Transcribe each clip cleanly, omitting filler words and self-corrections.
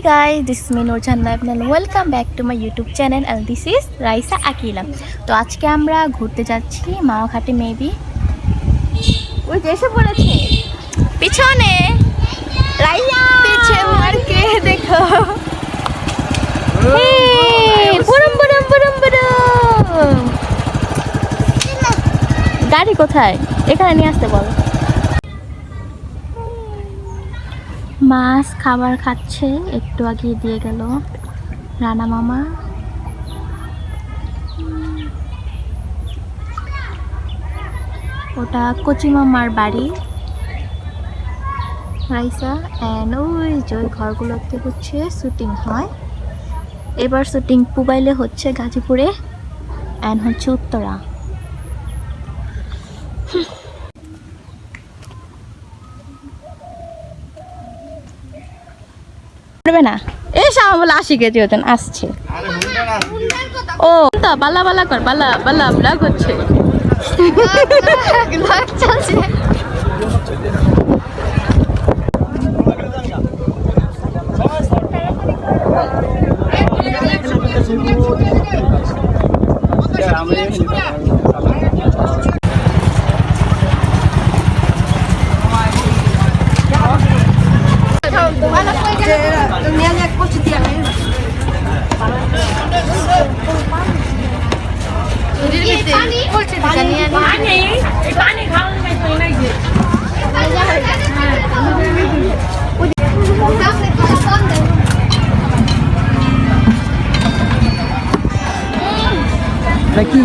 Hey guys, this is me Nurjan Labnal. Welcome back to my YouTube channel and this is Raisa Akila. তো আজকে আমরা ঘুরতে যাচ্ছি মাওঘাটে maybe. ওই যে এসে পড়েছে পিছনে রাইয়া পিছে মারকে দেখো। বুরুম বুরুম বুরুম বুরুম। গাড়ি কোথায়? এখানে নিয়ে আসতে বল। মাছ খাবার খাচ্ছে, একটু আগে দিয়ে গেল রানা মামা। ওটা কচি মামার বাড়ি রাইসা। অ্যান্ড ওই যে ঘরগুলোতে হচ্ছে শুটিং হয়। এবার শুটিং পুবাইলে হচ্ছে গাজীপুরে অ্যান্ড হচ্ছে উত্তরা। না এসে আমার বলে 80 কেজি ওজন আসছে। ও তো বালা বালা কর, বালা বালা ব্লগ হচ্ছে।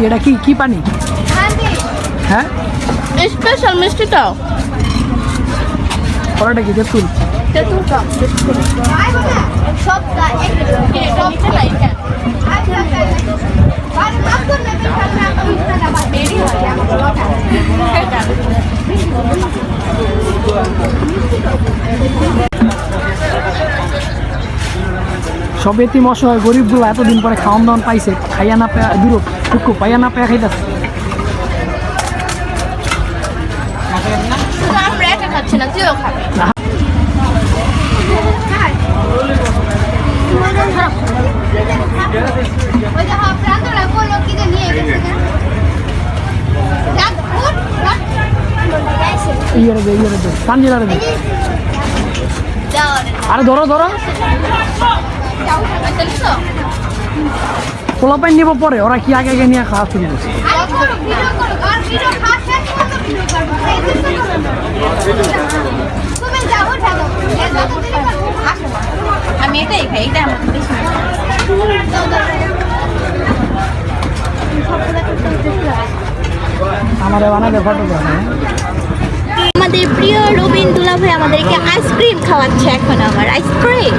এটা কি পানি? হ্যাঁ স্পেশাল মিষ্টিটাও পরাটা কি তেঁতুল? সব এতিম অসহায় গরিবগুলো এতদিন পরে খাওয়ান দাওয়ান পাইছে, খাইয়া না পেয়া দূর টুকু পাইয়া না পেয়া খাইতেছে। আরে ধরো ধরো, পোলা পাইন নিব পরে, ওরা কি আগে আগে নিয়ে খাওয়া শুরু করছে। আমি এটাই খাই, এটা আমাদের বানাবে ফটো। আমাদের প্রিয় রবীন্দ্র দুলাভাই আমাদেরকে আইসক্রিম খাওয়াচ্ছে এখন। আমার আইসক্রিম